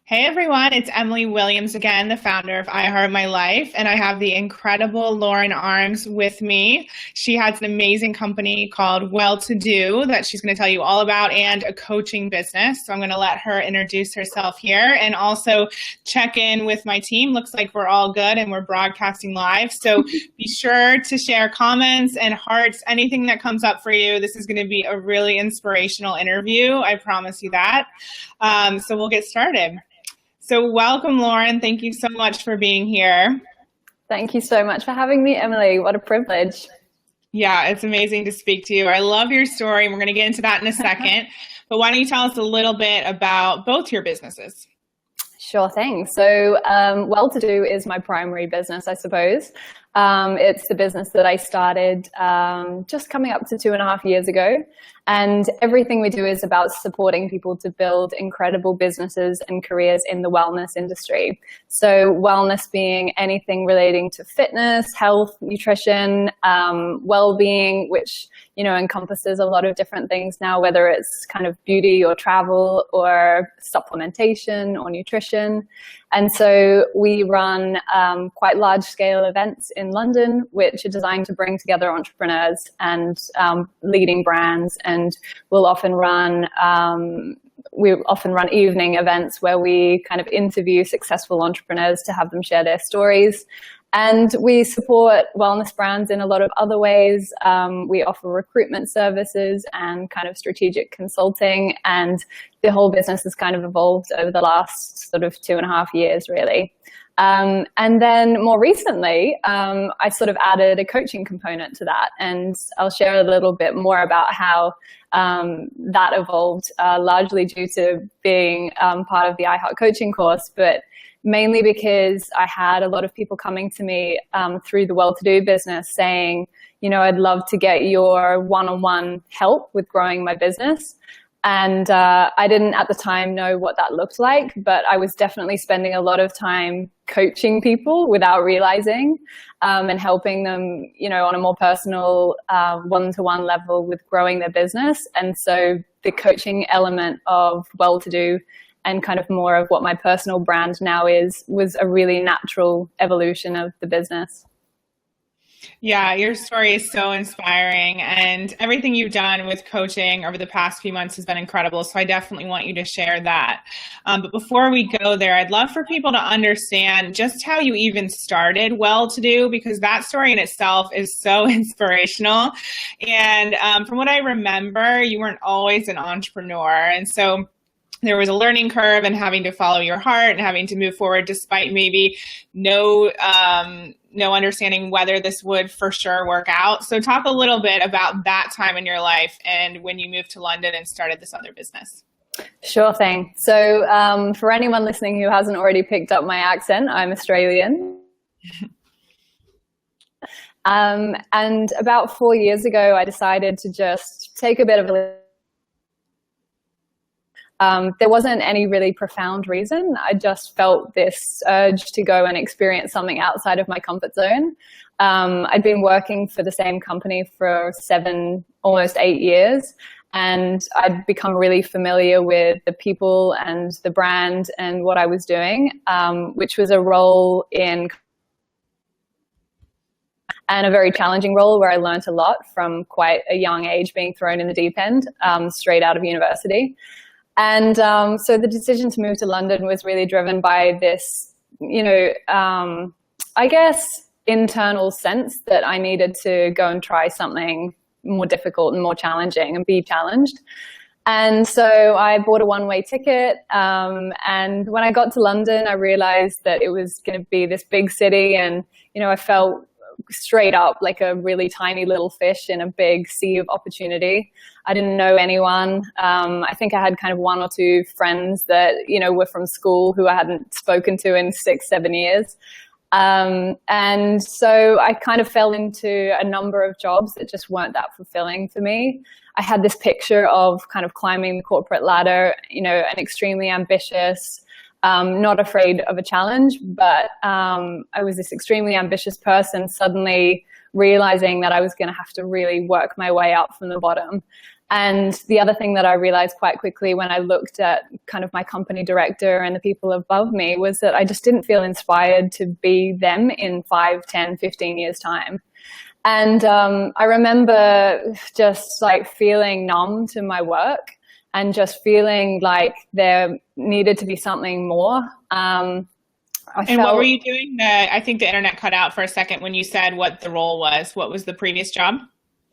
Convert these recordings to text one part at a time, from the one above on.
Hey everyone, it's Emily Williams again, the founder of iHeart My Life, and I have the incredible Lauren Arms with me. She has an amazing company called Well To Do that she's going to tell you all about and a coaching business. So I'm going to let her introduce herself here and also check in with my team. Looks like we're all good and we're broadcasting live. So be sure to share comments and hearts, anything that comes up for you. This is going to be a really inspirational interview. I promise you that. So we'll get started. So welcome, Lauren. Thank you so much for being here. Thank you so much for having me, Emily. What a privilege. Yeah, it's amazing to speak to you. I love your story, and we're going to get into that in a second. But why don't you tell us a little bit about both your businesses? Sure thing. So Well To Do is my primary business, I suppose. It's the business that I started just coming up to 2.5 years ago. And everything we do is about supporting people to build incredible businesses and careers in the wellness industry. So wellness being anything relating to fitness, health, nutrition, well-being, which encompasses a lot of different things now, whether it's kind of beauty or travel or supplementation or nutrition. And so we run quite large-scale events in London, which are designed to bring together entrepreneurs and leading brands. And we'll often run evening events where we kind of interview successful entrepreneurs to have them share their stories. And we support wellness brands in a lot of other ways. We offer recruitment services and kind of strategic consulting. And the whole business has kind of evolved over the last sort of 2.5 years, really. And then more recently, I sort of added a coaching component to that. And I'll share a little bit more about how that evolved, largely due to being part of the iHeart coaching course, but mainly because I had a lot of people coming to me through the Well To Do business saying, I'd love to get your one-on-one help with growing my business. And I didn't at the time know what that looked like, but I was definitely spending a lot of time coaching people without realizing and helping them, on a more personal one-to-one level with growing their business. And so the coaching element of Well To Do and kind of more of what my personal brand now was a really natural evolution of the business. Yeah, your story is so inspiring, and everything you've done with coaching over the past few months has been incredible. So I definitely want you to share that. But before we go there, I'd love for people to understand just how you even started Well To Do, because that story in itself is so inspirational. And from what I remember, you weren't always an entrepreneur. And so there was a learning curve and having to follow your heart and having to move forward despite maybe no understanding whether this would for sure work out. So talk a little bit about that time in your life and when you moved to London and started this other business. Sure thing. So for anyone listening who hasn't already picked up my accent, I'm Australian. And about 4 years ago, I decided to just take a bit of a there wasn't any really profound reason. I just felt this urge to go and experience something outside of my comfort zone. I'd been working for the same company for 7, almost 8 years, and I'd become really familiar with the people and the brand and what I was doing, which was a role in and a very challenging role where I learned a lot from quite a young age, being thrown in the deep end straight out of university. And so the decision to move to London was really driven by this, I guess, internal sense that I needed to go and try something more difficult and more challenging and be challenged. And so I bought a one-way ticket. And when I got to London, I realized that it was going to be this big city. And, I felt straight up like a really tiny little fish in a big sea of opportunity. I didn't know anyone. I think I had kind of 1 or 2 friends that, were from school who I hadn't spoken to in 6, 7 years. And so I kind of fell into a number of jobs that just weren't that fulfilling for me. I had this picture of kind of climbing the corporate ladder, an extremely ambitious, not afraid of a challenge, but I was this extremely ambitious person suddenly realizing that I was going to have to really work my way up from the bottom. And the other thing that I realized quite quickly when I looked at kind of my company director and the people above me was that I just didn't feel inspired to be them in 5, 10, 15 years time. And I remember just like feeling numb to my work and just feeling like there needed to be something more. What were you doing? I think the internet cut out for a second when you said what the role was. What was the previous job?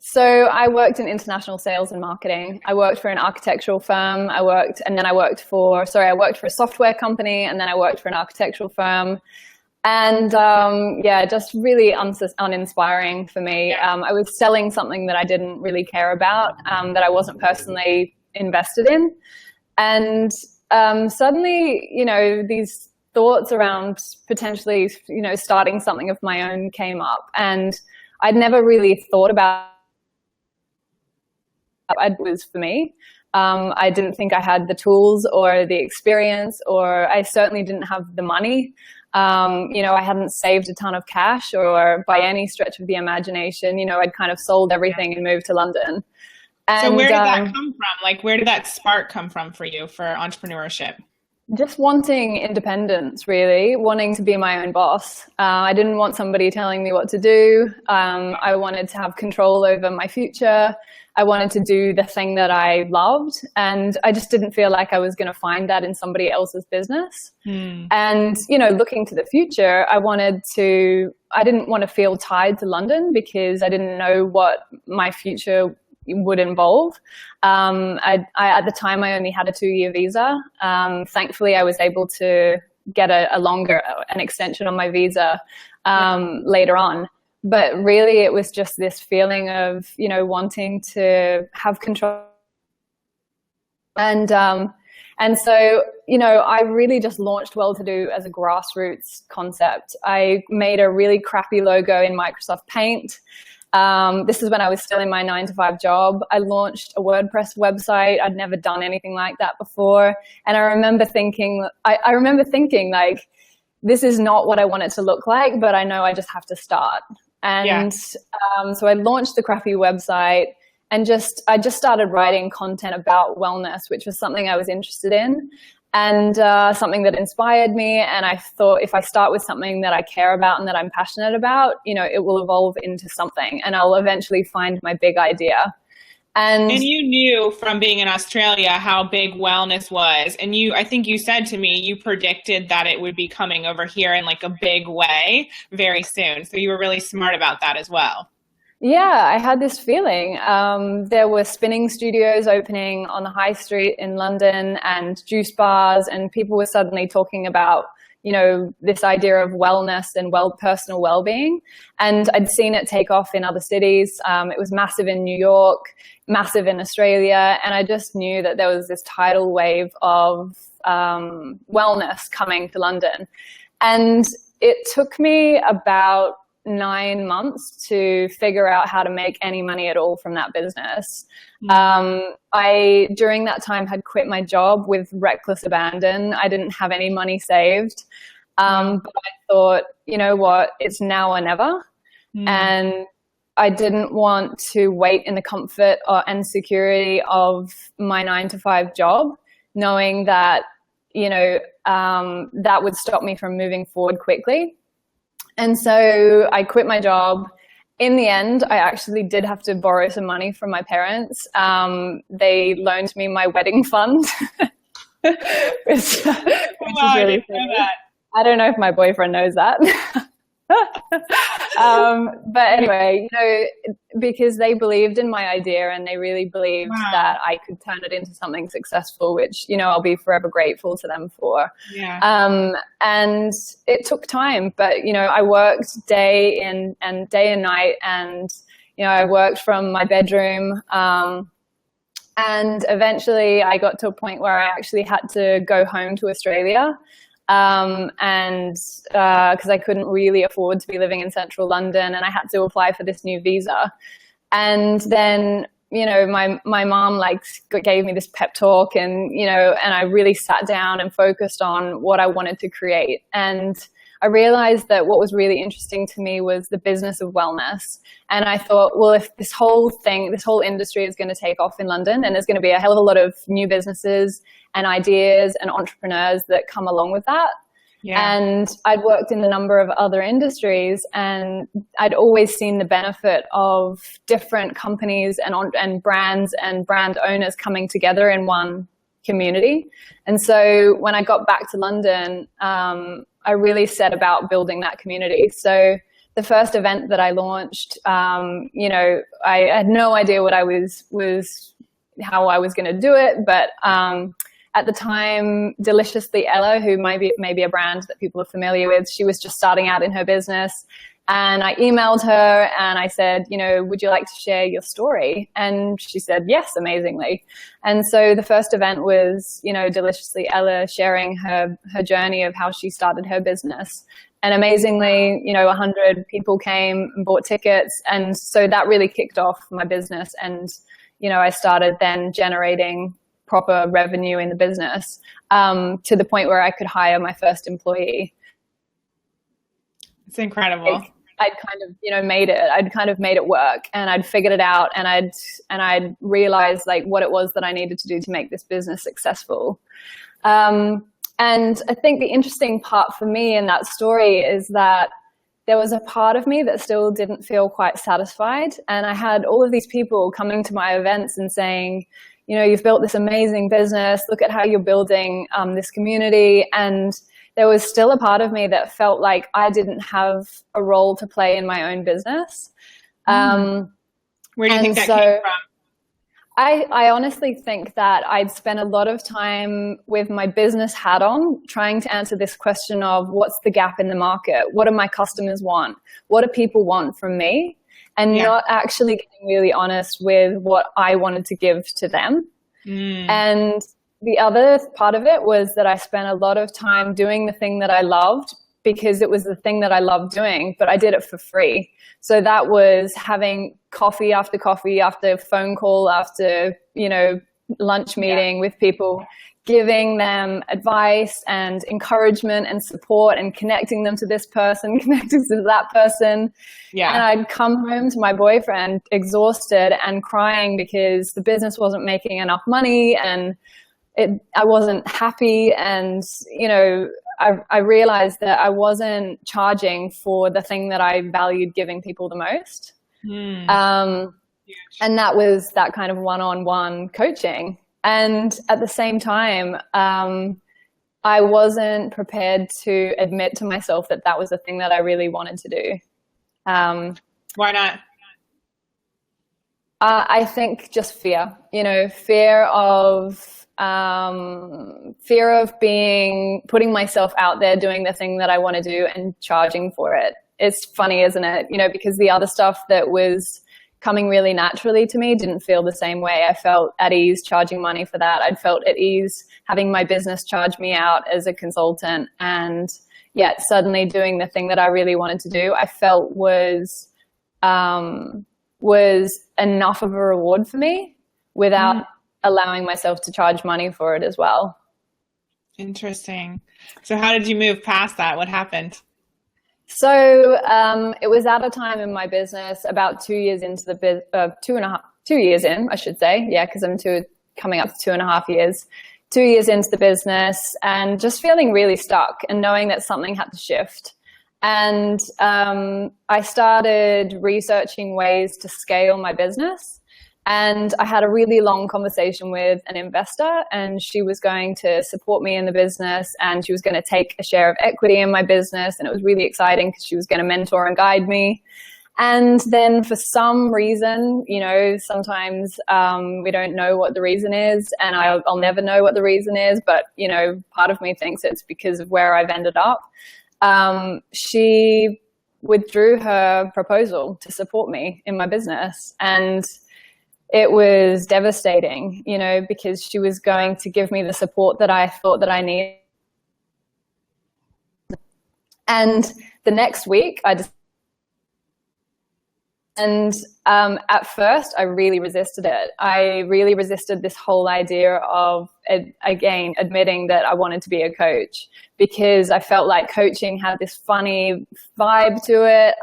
So I worked in international sales and marketing. I worked for an architectural firm. I worked for a software company, and then I worked for an architectural firm. And just really uninspiring for me. I was selling something that I didn't really care about, that I wasn't personally invested in. And suddenly, these thoughts around potentially, starting something of my own came up. And I'd never really thought about it was for me. I didn't think I had the tools or the experience, or I certainly didn't have the money. I hadn't saved a ton of cash, or by any stretch of the imagination, I'd kind of sold everything and moved to London. And, so where did that come from? Like, where did that spark come from for you for entrepreneurship? Just wanting independence, really, wanting to be my own boss. I didn't want somebody telling me what to do. I wanted to have control over my future. I wanted to do the thing that I loved, and I just didn't feel like I was going to find that in somebody else's business. And, looking to the future, I didn't want to feel tied to London because I didn't know what my future would involve. At the time, I only had a 2-year visa. Thankfully, I was able to get an extension on my visa later on. But really, it was just this feeling of, wanting to have control. And so, I really just launched Well-to-Do as a grassroots concept. I made a really crappy logo in Microsoft Paint. This is when I was still in my 9-to-5 job. I launched a WordPress website. I'd never done anything like that before. And I remember thinking like, this is not what I want it to look like, but I know I just have to start. And so I launched the crappy website, and I just started writing content about wellness, which was something I was interested in, and something that inspired me. And I thought, if I start with something that I care about and that I'm passionate about, it will evolve into something, and I'll eventually find my big idea. And you knew from being in Australia how big wellness was. And I think you said to me, you predicted that it would be coming over here in like a big way very soon. So you were really smart about that as well. Yeah, I had this feeling. There were spinning studios opening on the high street in London, and juice bars, and people were suddenly talking about, this idea of wellness and personal well-being. And I'd seen it take off in other cities. It was massive in New York, massive in Australia. And I just knew that there was this tidal wave of wellness coming to London. And it took me about 9 months to figure out how to make any money at all from that business. I, during that time, had quit my job with reckless abandon. I didn't have any money saved. But I thought, you know what, it's now or never. And I didn't want to wait in the comfort and security of my 9-to-5 job, knowing that, that would stop me from moving forward quickly. And so I quit my job. In the end, I actually did have to borrow some money from my parents. They loaned me my wedding fund, which is really funny. I don't know if my boyfriend knows that. But anyway, because they believed in my idea, and they really believed that I could turn it into something successful, which, I'll be forever grateful to them for. And it took time, but, I worked day and night, and, I worked from my bedroom. And eventually I got to a point where I actually had to go home to Australia. Because I couldn't really afford to be living in central London, and I had to apply for this new visa. And then, my mom gave me this pep talk, and, and I really sat down and focused on what I wanted to create. And I realized that what was really interesting to me was the business of wellness. And I thought, well, if this whole industry is going to take off in London, and there's going to be a hell of a lot of new businesses and ideas and entrepreneurs that come along with that. Yeah. And I'd worked in a number of other industries, and I'd always seen the benefit of different companies and brands and brand owners coming together in one community. And so when I got back to London, I really set about building that community. So the first event that I launched, you know, I had no idea what I how I was going to do it, but at the time, Deliciously Ella, who might be a brand that people are familiar with, she was just starting out in her business. And I emailed her and I said, you know, would you like to share your story? And she said, yes, amazingly. And so the first event was, you know, Deliciously Ella sharing her journey of how she started her business. And amazingly, you know, 100 people came and bought tickets. And so that really kicked off my business. And, you know, I started then generating proper revenue in the business to the point where I could hire my first employee. It's incredible. I'd kind of, you know, I'd kind of made it work, and I'd figured it out, and I'd realized like what it was that I needed to do to make this business successful. And I think the interesting part for me in that story is that there was a part of me that still didn't feel quite satisfied. And I had all of these people coming to my events and saying, you know, you've built this amazing business. Look at how you're building this community. And there was still a part of me that felt like I didn't have a role to play in my own business. Where do you think that came from? I honestly think that I'd spent a lot of time with my business hat on trying to answer this question of what's the gap in the market? What do my customers want? What do people want from me? And not actually getting really honest with what I wanted to give to them. And the other part of it was that I spent a lot of time doing the thing that I loved because it was the thing that I loved doing, but I did it for free. So that was having coffee after phone call after, you know, lunch meeting with people, giving them advice and encouragement and support and connecting them to this person, connecting to that person. Yeah. And I'd come home to my boyfriend exhausted and crying because the business wasn't making enough money and I wasn't happy. And, you know, I realized that I wasn't charging for the thing that I valued giving people the most. And that was that kind of one-on-one coaching. And at the same time, I wasn't prepared to admit to myself that that was the thing that I really wanted to do. Why not? I think just fear, you know, fear of putting myself out there, doing the thing that I want to do and charging for it. It's funny, isn't it? You know, because the other stuff that was coming really naturally to me didn't feel the same way. I felt at ease charging money for that. I'd felt at ease having my business charge me out as a consultant, and yet suddenly doing the thing that I really wanted to do, I felt was enough of a reward for me without allowing myself to charge money for it as well. Interesting. So how did you move past that? What happened? So it was at a time in my business about 2 years into the 2 years in, I should say. Yeah, because I'm coming up to 2.5 years. 2 years into the business and just feeling really stuck and knowing that something had to shift. And I started researching ways to scale my business. And I had a really long conversation with an investor, and she was going to support me in the business, and she was going to take a share of equity in my business. And it was really exciting because she was going to mentor and guide me. And then for some reason, you know, sometimes we don't know what the reason is, and I'll never know what the reason is. But, you know, part of me thinks it's because of where I've ended up. She withdrew her proposal to support me in my business. And it was devastating, you know, because she was going to give me the support that I thought that I needed. And the next week, at first, I really resisted it. I really resisted this whole idea of again admitting that I wanted to be a coach, because I felt like coaching had this funny vibe to it.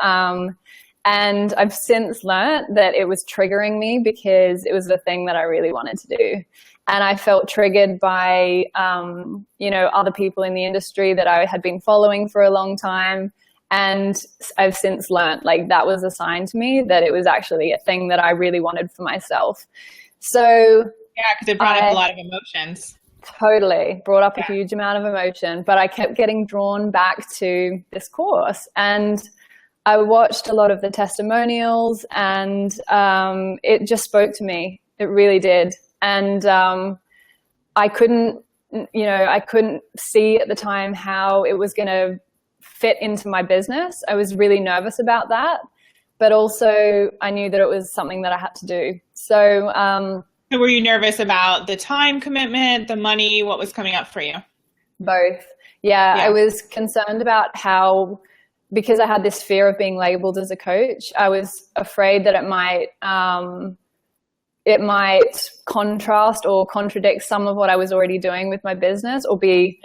And I've since learned that it was triggering me because it was the thing that I really wanted to do. And I felt triggered by, other people in the industry that I had been following for a long time. And I've since learned, like, that was a sign to me that it was actually a thing that I really wanted for myself. So yeah, because it brought up a lot of emotions. Totally brought up a huge amount of emotion, but I kept getting drawn back to this course. And I watched a lot of the testimonials, and it just spoke to me. It really did. And I couldn't see at the time how it was going to fit into my business. I was really nervous about that, but also I knew that it was something that I had to do. So were you nervous about the time commitment, the money? What was coming up for you? Both. Yeah. I was concerned about how, because I had this fear of being labeled as a coach, I was afraid that it might contrast or contradict some of what I was already doing with my business, or be,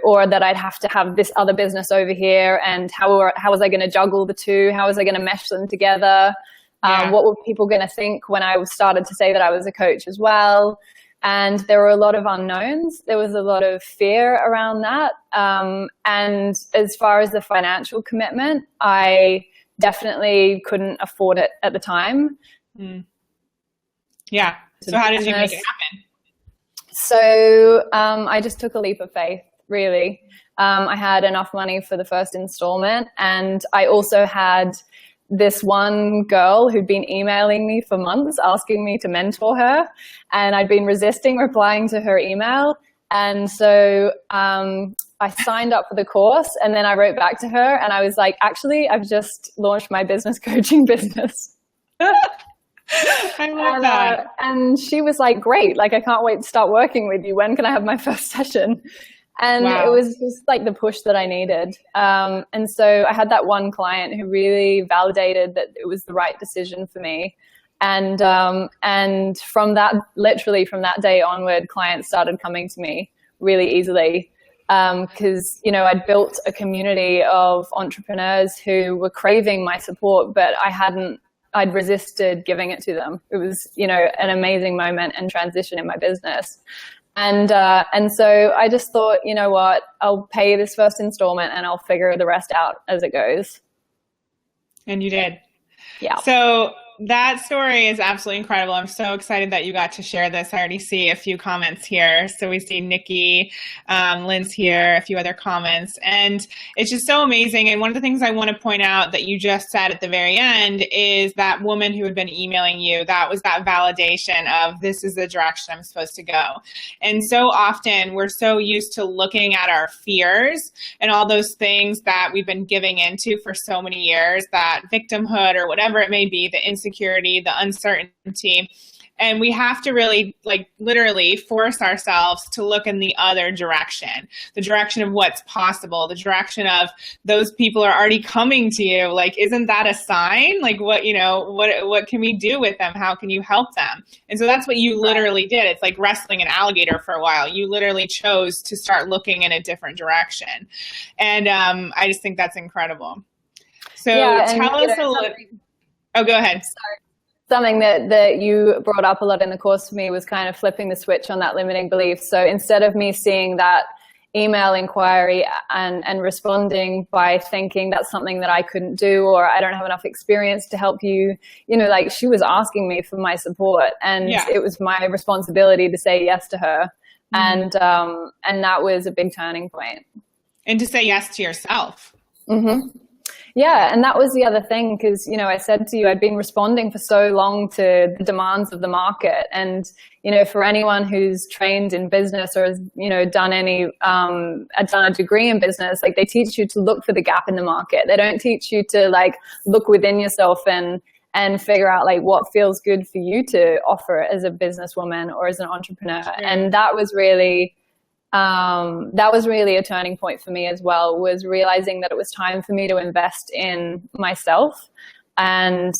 or that I'd have to have this other business over here. And how was I going to juggle the two? How was I going to mesh them together? What were people going to think when I started to say that I was a coach as well? And there were a lot of unknowns. There was a lot of fear around that. And as far as the financial commitment, I definitely couldn't afford it at the time. Mm. Yeah. So how did you make it happen? So I just took a leap of faith, really. I had enough money for the first installment, and I also had this one girl who'd been emailing me for months asking me to mentor her, and I'd been resisting replying to her email. And so I signed up for the course, and then I wrote back to her and I was like, actually, I've just launched my business coaching business. I love that. And she was like, great, like, I can't wait to start working with you. When can I have my first session? And it was just like the push that I needed. And so I had that one client who really validated that it was the right decision for me. And from that, literally from that day onward, clients started coming to me really easily. Because, I'd built a community of entrepreneurs who were craving my support, but I'd resisted giving it to them. It was, an amazing moment and transition in my business. And so I just thought, you know what, I'll pay this first installment and I'll figure the rest out as it goes. And you did. Yeah. So that story is absolutely incredible. I'm so excited that you got to share this. I already see a few comments here. So we see Nikki, Lynn's here, a few other comments, and it's just so amazing. And one of the things I want to point out that you just said at the very end is that woman who had been emailing you, that was that validation of, this is the direction I'm supposed to go. And so often we're so used to looking at our fears and all those things that we've been giving into for so many years, that victimhood or whatever it may be, the insecurity, the uncertainty. And we have to really, literally force ourselves to look in the other direction, the direction of what's possible, the direction of those people are already coming to you. Like, isn't that a sign? Like, what can we do with them? How can you help them? And so that's what you literally did. It's like wrestling an alligator for a while. You literally chose to start looking in a different direction. And I just think that's incredible. So tell us a little. Oh, go ahead. Sorry. Something that you brought up a lot in the course for me was kind of flipping the switch on that limiting belief. So instead of me seeing that email inquiry and responding by thinking that's something that I couldn't do, or I don't have enough experience to help you, she was asking me for my support, and it was my responsibility to say yes to her. Mm-hmm. And that was a big turning point. And to say yes to yourself. Mm-hmm. Yeah, and that was the other thing, because, I said to you, I'd been responding for so long to the demands of the market. And, for anyone who's trained in business or has, done a degree in business, like, they teach you to look for the gap in the market. They don't teach you to, look within yourself and figure out, what feels good for you to offer as a businesswoman or as an entrepreneur. Sure. And that was really a turning point for me as well, was realizing that it was time for me to invest in myself and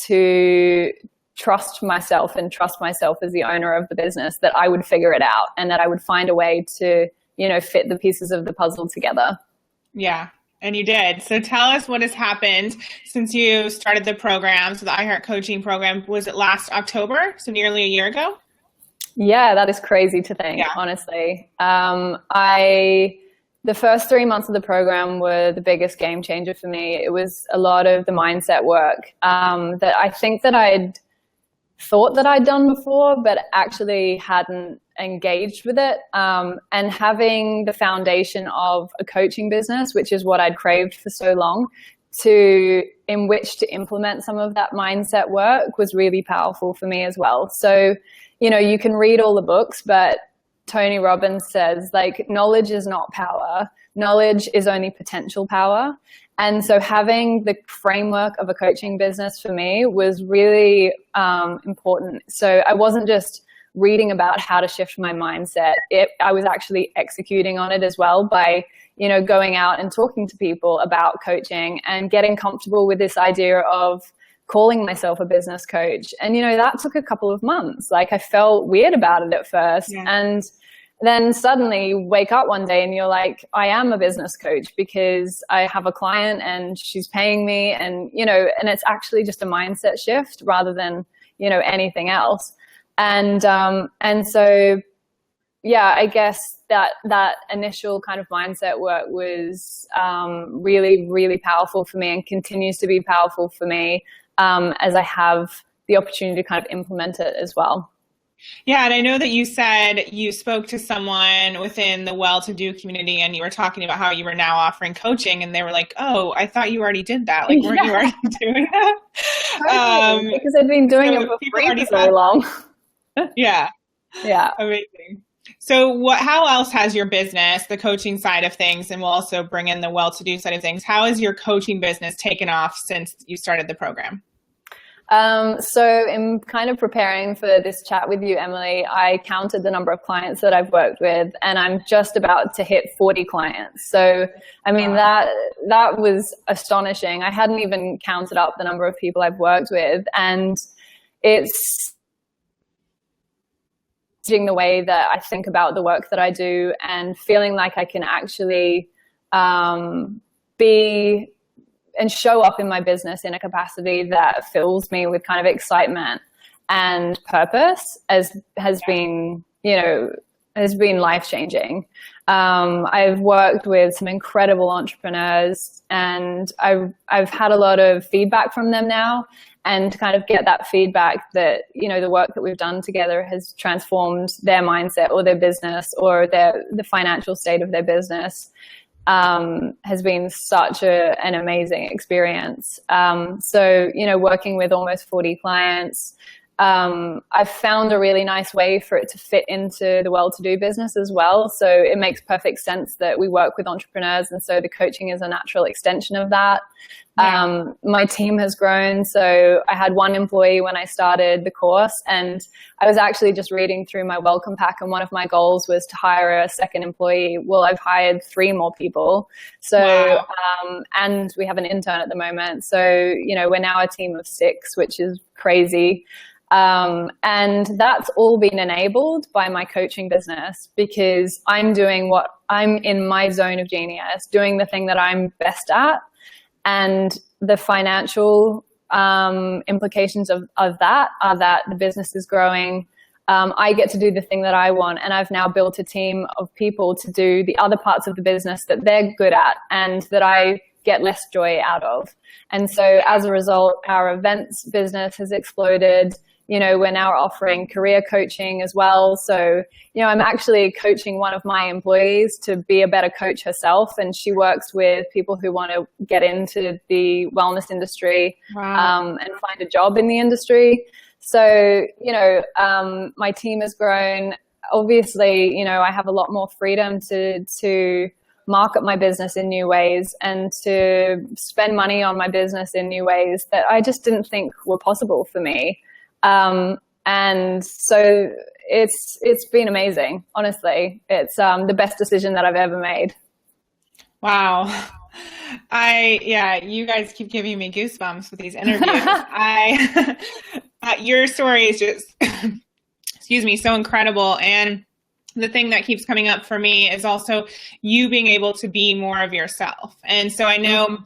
to trust myself and trust myself as the owner of the business, that I would figure it out and that I would find a way to, fit the pieces of the puzzle together. Yeah. And you did. So tell us what has happened since you started the program. So the iHeart Coaching program, was it last October? So nearly a year ago? Yeah, that is crazy to think, honestly. The first 3 months of the program were the biggest game changer for me. It was a lot of the mindset work that I think that I'd thought that I'd done before, but actually hadn't engaged with it. And having the foundation of a coaching business, which is what I'd craved for so long, in which to implement some of that mindset work was really powerful for me as well. So, you can read all the books, but Tony Robbins says, like, knowledge is not power. Knowledge is only potential power. And so having the framework of a coaching business for me was really important. So I wasn't just reading about how to shift my mindset. I was actually executing on it as well by, going out and talking to people about coaching and getting comfortable with this idea of calling myself a business coach. And, that took a couple of months. Like, I felt weird about it at first. Yeah. And then suddenly you wake up one day and you're like, I am a business coach because I have a client and she's paying me, and, and it's actually just a mindset shift rather than, anything else. And so, yeah, I guess that initial kind of mindset work was really, really powerful for me and continues to be powerful for me as I have the opportunity to kind of implement it as well. Yeah, and I know that you said you spoke to someone within the well-to-do community and you were talking about how you were now offering coaching, and they were like, oh, I thought you already did that. Like, weren't you already doing that? Because I've been doing it for free for so long. Yeah. Yeah. Amazing. So how else has your business, the coaching side of things, and we'll also bring in the well-to-do side of things, how has your coaching business taken off since you started the program? So in kind of preparing for this chat with you, Emily, I counted the number of clients that I've worked with, and I'm just about to hit 40 clients. So, I mean, that was astonishing. I hadn't even counted up the number of people I've worked with, and it's changing the way that I think about the work that I do and feeling like I can actually be and show up in my business in a capacity that fills me with kind of excitement and purpose has been life-changing. I've worked with some incredible entrepreneurs, and I've had a lot of feedback from them now, and to kind of get that feedback that, the work that we've done together has transformed their mindset or their business or the financial state of their business. Has been such an amazing experience. So, working with almost 40 clients, I've found a really nice way for it to fit into the well-to-do business as well. So it makes perfect sense that we work with entrepreneurs, and so the coaching is a natural extension of that. Yeah. My team has grown. So I had one employee when I started the course, and I was actually just reading through my welcome pack, and one of my goals was to hire a second employee. Well, I've hired 3 more people. So, wow. And we have an intern at the moment. So, we're now a team of 6, which is crazy. And that's all been enabled by my coaching business, because I'm doing what I'm in my zone of genius, doing the thing that I'm best at. And the financial implications of that are that the business is growing. I get to do the thing that I want, and I've now built a team of people to do the other parts of the business that they're good at and that I get less joy out of. And so as a result, our events business has exploded. We're now offering career coaching as well. So, I'm actually coaching one of my employees to be a better coach herself. And she works with people who want to get into the wellness industry. Wow. And find a job in the industry. So, my team has grown. Obviously, I have a lot more freedom to market my business in new ways and to spend money on my business in new ways that I just didn't think were possible for me. And so it's been amazing. Honestly, it's the best decision that I've ever made. Wow. Yeah, you guys keep giving me goosebumps with these interviews. Your story is just, excuse me, so incredible. And the thing that keeps coming up for me is also you being able to be more of yourself. And so I know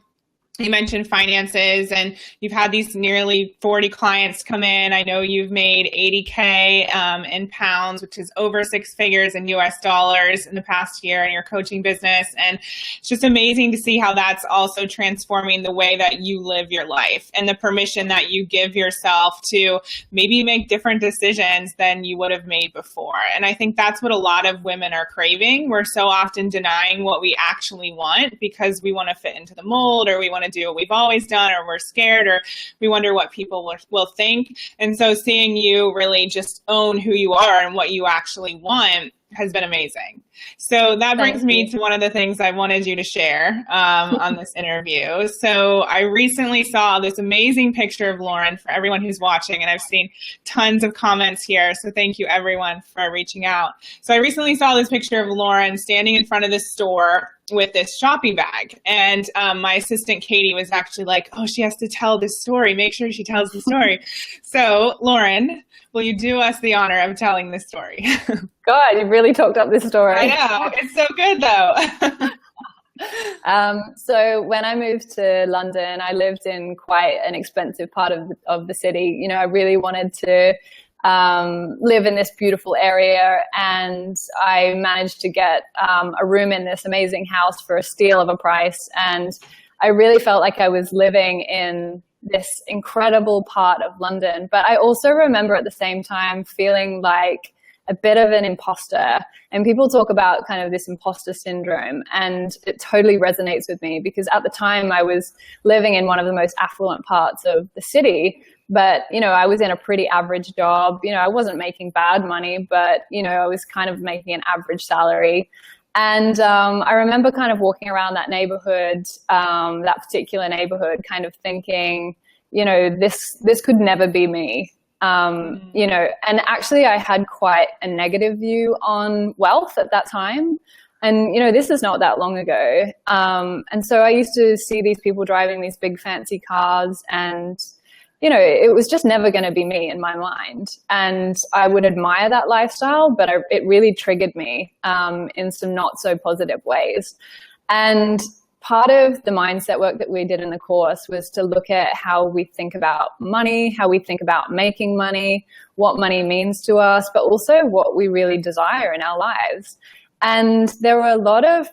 you mentioned finances and you've had these nearly 40 clients come in. I know you've made 80K in pounds, which is over 6 figures in US dollars in the past year in your coaching business. And it's just amazing to see how that's also transforming the way that you live your life and the permission that you give yourself to maybe make different decisions than you would have made before. And I think that's what a lot of women are craving. We're so often denying what we actually want because we want to fit into the mold, or we want to do what we've always done, or we're scared, or we wonder what people will think. And so seeing you really just own who you are and what you actually want has been amazing. So that brings me to one of the things I wanted you to share on this interview. So I recently saw this amazing picture of Lauren for everyone who's watching, and I've seen tons of comments here. So thank you everyone for reaching out. So I recently saw this picture of Lauren standing in front of this store with this shopping bag. And my assistant, Katie, was actually like, oh, she has to tell this story. Make sure she tells the story. So Lauren, will you do us the honor of telling this story? God, you really talked up this story. I know. It's so good, though. So when I moved to London, I lived in quite an expensive part of the city. You know, I really wanted to live in this beautiful area, and I managed to get a room in this amazing house for a steal of a price. And I really felt like I was living in this incredible part of London. But I also remember at the same time feeling like a bit of an imposter. And people talk about kind of this imposter syndrome, and it totally resonates with me because at the time I was living in one of the most affluent parts of the city, but, you know, I was in a pretty average job. You know, I wasn't making bad money, but, you know, I was kind of making an average salary. And I remember kind of walking around that neighborhood, that particular neighborhood, kind of thinking, you know, this could never be me. You know, and actually I had quite a negative view on wealth at that time. And, you know, this is not that long ago. And so I used to see these people driving these big fancy cars, and, you know, it was just never going to be me in my mind. And I would admire that lifestyle, but it really triggered me in some not so positive ways. And part of the mindset work that we did in the course was to look at how we think about money, how we think about making money, what money means to us, but also what we really desire in our lives. And there were a lot of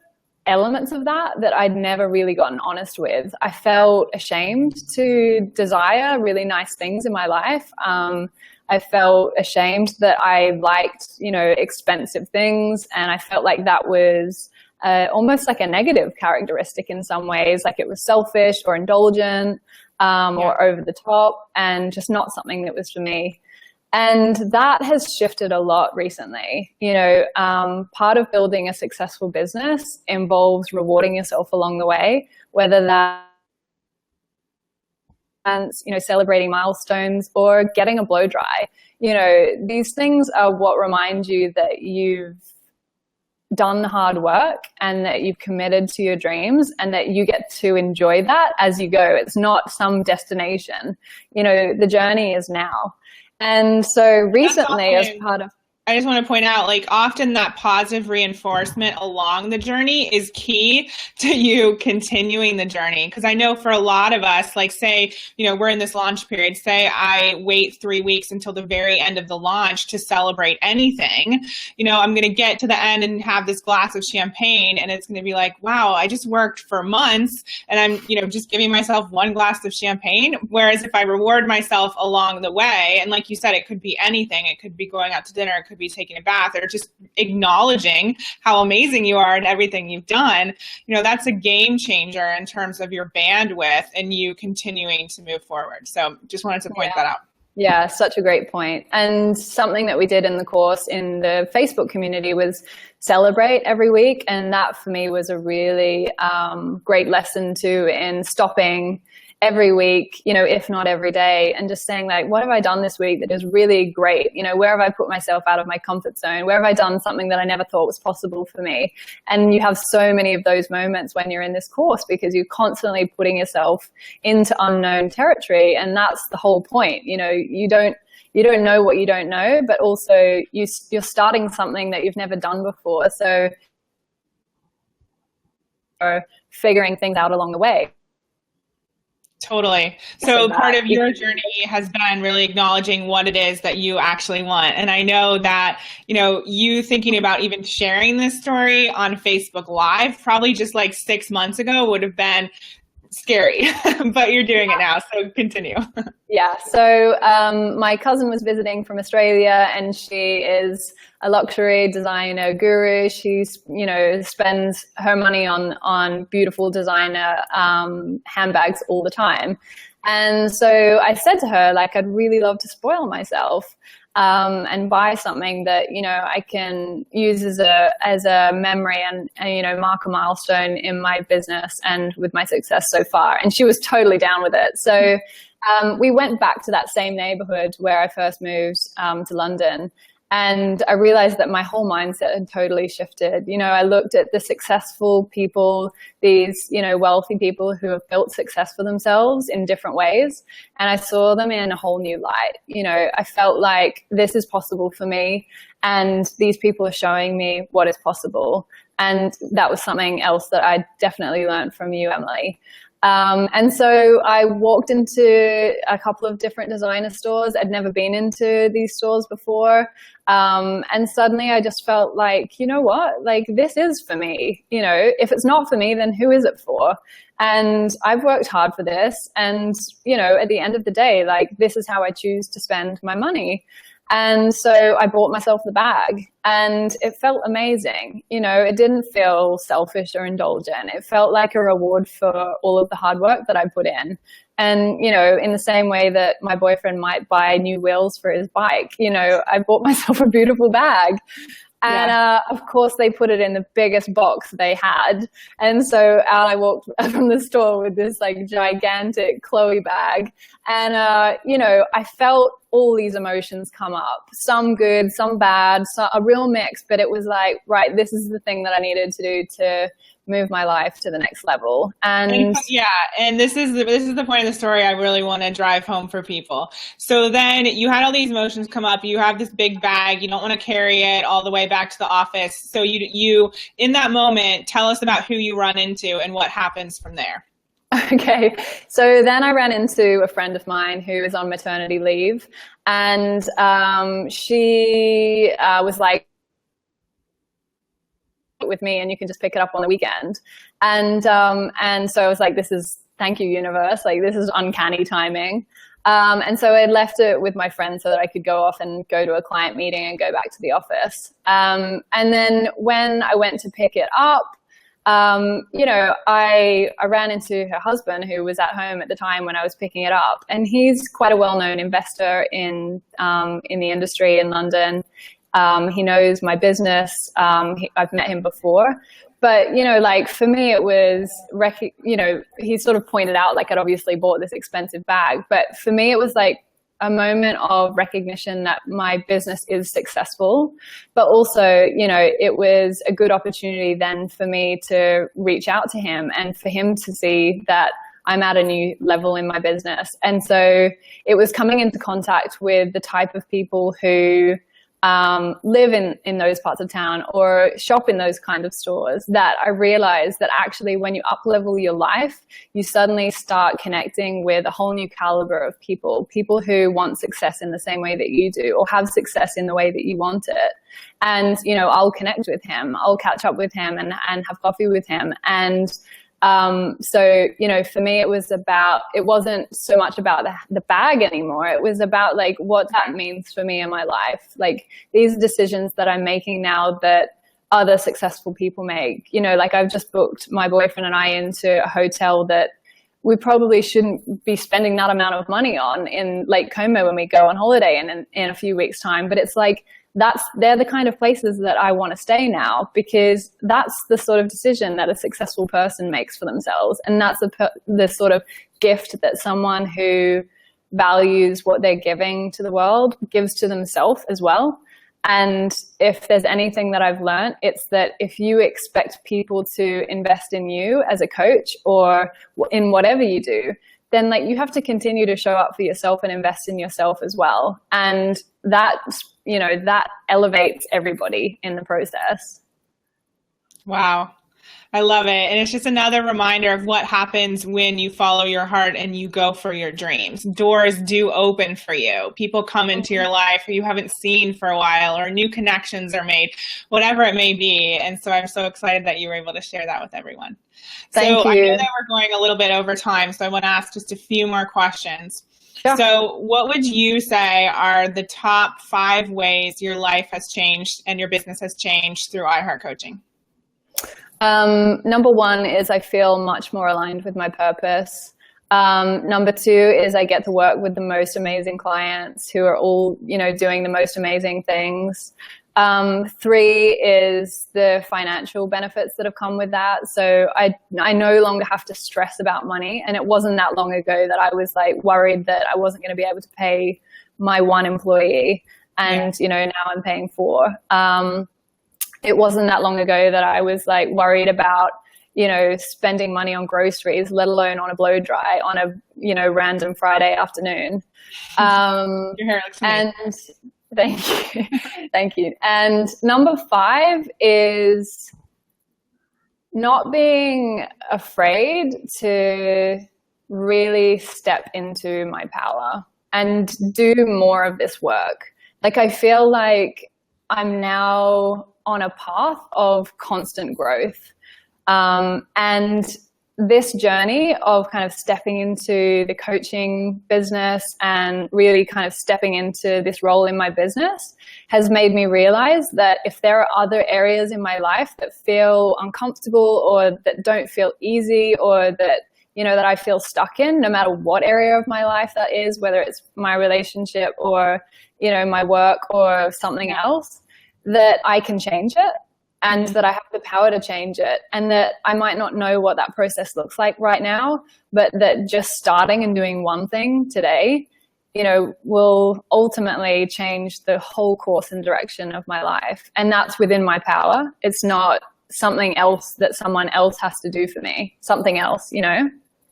elements of that I'd never really gotten honest with. I felt ashamed to desire really nice things in my life. I felt ashamed that I liked, you know, expensive things, and I felt like that was almost like a negative characteristic in some ways, like it was selfish or indulgent or over the top, and just not something that was for me. And that has shifted a lot recently. You know, part of building a successful business involves rewarding yourself along the way, whether that's, you know, celebrating milestones or getting a blow dry. You know, these things are what remind you that you've done the hard work and that you've committed to your dreams and that you get to enjoy that as you go. It's not some destination. You know, the journey is now. And so recently, as part of, I just want to point out, like, often that positive reinforcement along the journey is key to you continuing the journey. Because I know for a lot of us, like, say, you know, we're in this launch period, say I wait 3 weeks until the very end of the launch to celebrate anything, you know, I'm going to get to the end and have this glass of champagne, and it's going to be like, wow, I just worked for months and I'm, you know, just giving myself one glass of champagne. Whereas if I reward myself along the way, and like you said, it could be anything, it could be going out to dinner, it could be taking a bath, or just acknowledging how amazing you are and everything you've done, you know, that's a game changer in terms of your bandwidth and you continuing to move forward. So just wanted to point that out. Yeah, such a great point. And something that we did in the course in the Facebook community was celebrate every week. And that for me was a really great lesson too in stopping every week, you know, if not every day, and just saying like, what have I done this week that is really great? You know, where have I put myself out of my comfort zone? Where have I done something that I never thought was possible for me? And you have so many of those moments when you're in this course because you're constantly putting yourself into unknown territory. And that's the whole point. You know, you don't know what you don't know, but also you're starting something that you've never done before. So figuring things out along the way. Totally. So part of your journey has been really acknowledging what it is that you actually want. And I know that, you know, you thinking about even sharing this story on Facebook Live, probably just like 6 months ago would have been scary, but you're doing it now. So continue. Yeah. So my cousin was visiting from Australia, and she is a luxury designer guru. She's, you know, spends her money on beautiful designer handbags all the time. And so I said to her, like, I'd really love to spoil myself and buy something that, you know, I can use as a memory and, you know, mark a milestone in my business and with my success so far. And she was totally down with it. So we went back to that same neighborhood where I first moved to London. And I realized that my whole mindset had totally shifted. You know, I looked at the successful people, these, you know, wealthy people who have built success for themselves in different ways. And I saw them in a whole new light. You know, I felt like this is possible for me. And these people are showing me what is possible. And that was something else that I definitely learned from you, Emily. And so I walked into a couple of different designer stores. I'd never been into these stores before. And suddenly I just felt like, you know what, like this is for me. You know, if it's not for me, then who is it for? And I've worked hard for this. And, you know, at the end of the day, like this is how I choose to spend my money. And so I bought myself the bag, and it felt amazing. You know, it didn't feel selfish or indulgent. It felt like a reward for all of the hard work that I put in. And, you know, in the same way that my boyfriend might buy new wheels for his bike, you know, I bought myself a beautiful bag. And of course, they put it in the biggest box they had. And so out I walked from the store with this like gigantic Chloe bag. And, you know, I felt all these emotions come up, some good, some bad, a real mix. But it was like, right, this is the thing that I needed to do to move my life to the next level. And yeah, and this is the point of the story I really want to drive home for people. So then you had all these emotions come up. You have this big bag. You don't want to carry it all the way back to the office. So you in that moment, tell us about who you run into and what happens from there. Okay, so then I ran into a friend of mine who was on maternity leave, and she was like, with me, and you can just pick it up on the weekend. And so I was like, thank you, universe. Like, this is uncanny timing. And so I left it with my friend so that I could go off and go to a client meeting and go back to the office. And then when I went to pick it up, you know, I ran into her husband, who was at home at the time when I was picking it up. And he's quite a well-known investor in the industry in London. He knows my business. I've met him before. But, you know, like for me, it was, you know, he sort of pointed out, like I'd obviously bought this expensive bag. But for me, it was like a moment of recognition that my business is successful. But also, you know, it was a good opportunity then for me to reach out to him and for him to see that I'm at a new level in my business. And so it was coming into contact with the type of people who live in those parts of town or shop in those kind of stores that I realized that actually when you up-level your life, you suddenly start connecting with a whole new caliber of people who want success in the same way that you do or have success in the way that you want it. And, you know, I'll connect with him, I'll catch up with him and have coffee with him. And so, you know, for me, it wasn't so much about the bag anymore. It was about like what that means for me in my life. Like these decisions that I'm making now that other successful people make, you know, like I've just booked my boyfriend and I into a hotel that we probably shouldn't be spending that amount of money on in Lake Como when we go on holiday in a few weeks' time. But it's like, they're the kind of places that I want to stay now, because that's the sort of decision that a successful person makes for themselves. And that's the sort of gift that someone who values what they're giving to the world gives to themselves as well. And if there's anything that I've learned, it's that if you expect people to invest in you as a coach or in whatever you do, then like you have to continue to show up for yourself and invest in yourself as well. And that, you know, that elevates everybody in the process. Wow. I love it. And it's just another reminder of what happens when you follow your heart and you go for your dreams. Doors do open for you. People come into your life who you haven't seen for a while, or new connections are made, whatever it may be. And so I'm so excited that you were able to share that with everyone. Thank you. I know that we're going a little bit over time, so I want to ask just a few more questions. Sure. So what would you say are the top 5 ways your life has changed and your business has changed through iHeart Coaching? Number 1 is I feel much more aligned with my purpose. Number 2 is I get to work with the most amazing clients who are all, you know, doing the most amazing things. 3 is the financial benefits that have come with that. So I no longer have to stress about money. And it wasn't that long ago that I was like worried that I wasn't going to be able to pay my 1 employee. And, you know, now I'm paying 4. It wasn't that long ago that I was like worried about, you know, spending money on groceries, let alone on a blow dry on a, you know, random Friday afternoon. Your hair looks amazing. And thank you. Thank you. And number 5 is not being afraid to really step into my power and do more of this work. Like, I feel like I'm now on a path of constant growth. And this journey of kind of stepping into the coaching business and really kind of stepping into this role in my business has made me realize that if there are other areas in my life that feel uncomfortable or that don't feel easy or that, you know, that I feel stuck in, no matter what area of my life that is, whether it's my relationship or, you know, my work or something else, that I can change it and that I have the power to change it, and that I might not know what that process looks like right now, but that just starting and doing one thing today, you know, will ultimately change the whole course and direction of my life. And that's within my power. It's not something else that someone else has to do for me, something else, you know?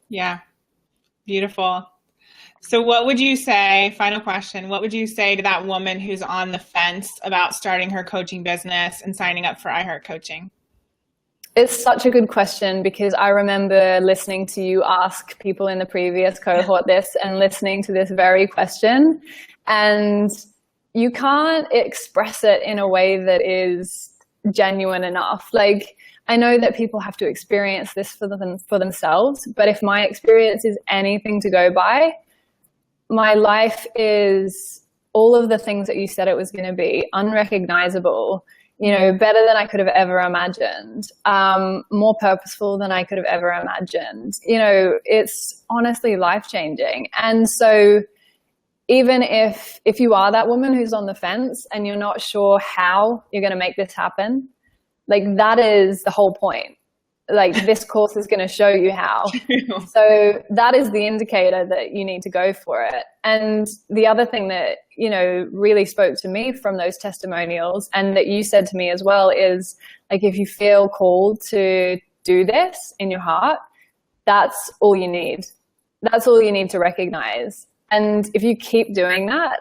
Yeah. Beautiful. So what would you say, final question, what would you say to that woman who's on the fence about starting her coaching business and signing up for iHeart Coaching? It's such a good question, because I remember listening to you ask people in the previous cohort this and listening to this very question, and you can't express it in a way that is genuine enough. Like, I know that people have to experience this for themselves, but if my experience is anything to go by, my life is all of the things that you said it was going to be: unrecognizable, you know, better than I could have ever imagined, more purposeful than I could have ever imagined. You know, it's honestly life-changing. And so even if you are that woman who's on the fence and you're not sure how you're going to make this happen, like, that is the whole point. Like, this course is going to show you how. So that is the indicator that you need to go for it. And the other thing that, you know, really spoke to me from those testimonials, and that you said to me as well, is like, if you feel called to do this in your heart, that's all you need. That's all you need to recognize. And if you keep doing that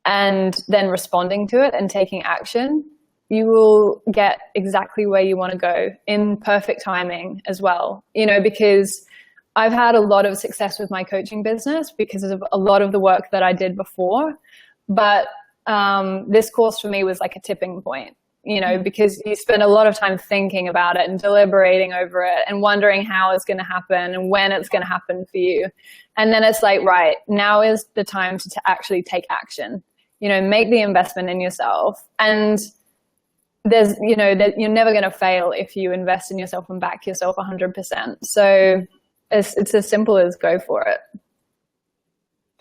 and then responding to it and taking action, you will get exactly where you want to go in perfect timing as well. You know, because I've had a lot of success with my coaching business because of a lot of the work that I did before. But this course for me was like a tipping point, you know, because you spend a lot of time thinking about it and deliberating over it and wondering how it's going to happen and when it's going to happen for you. And then it's like, right, now is the time to actually take action, you know, make the investment in yourself. And there's, you know, that you're never going to fail if you invest in yourself and back yourself 100%. So it's as simple as go for it.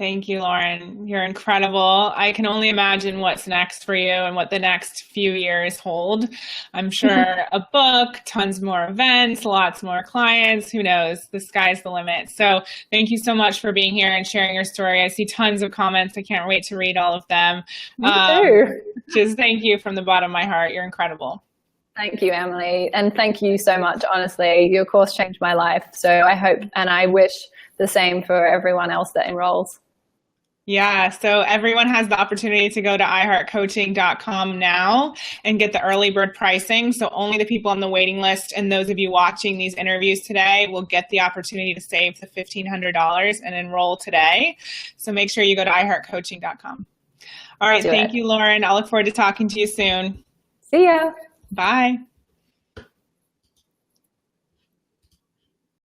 Thank you, Lauren. You're incredible. I can only imagine what's next for you and what the next few years hold. I'm sure a book, tons more events, lots more clients. Who knows? The sky's the limit. So thank you so much for being here and sharing your story. I see tons of comments. I can't wait to read all of them. Me too. Just thank you from the bottom of my heart. You're incredible. Thank you, Emily. And thank you so much. Honestly, your course changed my life. So I hope and I wish the same for everyone else that enrolls. Yeah, so everyone has the opportunity to go to iHeartCoaching.com now and get the early bird pricing. So only the people on the waiting list and those of you watching these interviews today will get the opportunity to save the $1,500 and enroll today. So make sure you go to iHeartCoaching.com. All right, thank you, Lauren. I'll look forward to talking to you soon. See ya. Bye.